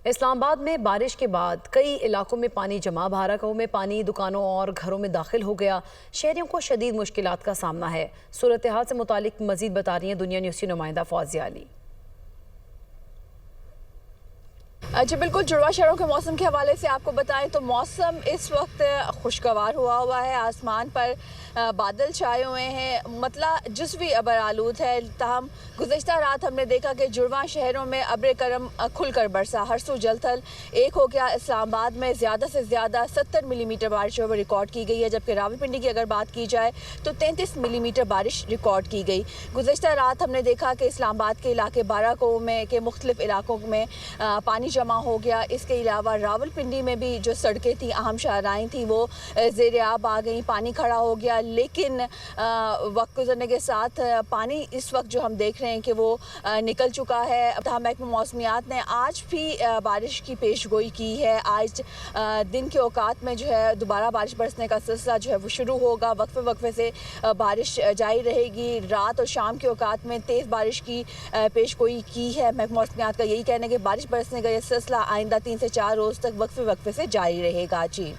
इस्लामाबाद में बारिश के बाद कई इलाकों में पानी जमा, भारकाओं में पानी दुकानों और घरों में दाखिल हो गया। शहरियों को शदीद मुश्किलात का सामना है। सूरत हाल से मुतालिक मजीद बता रही हैं दुनिया न्यूज़ की नुमाइंदा फौजिया अली। अच्छा, बिल्कुल जुड़वा शहरों के मौसम के हवाले से आपको बताएं तो मौसम इस वक्त खुशगवार हुआ है। आसमान पर बादल छाए हुए हैं, मतलब जुज़वी अबर आलूद है। ताहम गुज़िश्ता रात हमने देखा कि जुड़वा शहरों में अब्र करम खुलकर बरसा, हर सू जलथल एक हो गया। इस्लामाबाद में ज़्यादा से ज़्यादा 70 मिलीमीटर बारिश जो है रिकॉर्ड की गई है, जबकि रावलपिंडी की अगर बात की जाए तो 33 मिलीमीटर बारिश रिकॉर्ड की गई। गुज़िश्ता रात हमने देखा कि इस्लामाबाद के इलाके बाराकों में के मुख्तलिफ इलाकों में पानी जमा हो गया। इसके अलावा रावलपिंडी में भी जो सड़कें थी, अहम शाहराएँ थी, वो ज़ेर आब आ गई, पानी खड़ा हो गया। लेकिन वक्त गुजरने के साथ पानी इस वक्त जो हम देख रहे हैं कि वो निकल चुका है। महकमा मौसमियात ने आज भी बारिश की पेशगोई की है। आज दिन के औकात में जो है दोबारा बारिश बरसने का सिलसिला जो है वो शुरू होगा। वक्फे वक्फे से बारिश जारी रहेगी। रात और शाम के औकात में तेज़ बारिश की पेशगोई की है। महकमा मौसमियात का यही कहना है कि बारिश बरसने का ये सिलसिला आइंदा 3 से 4 रोज़ तक वक्फे वक्फे से जारी रहेगा। जी।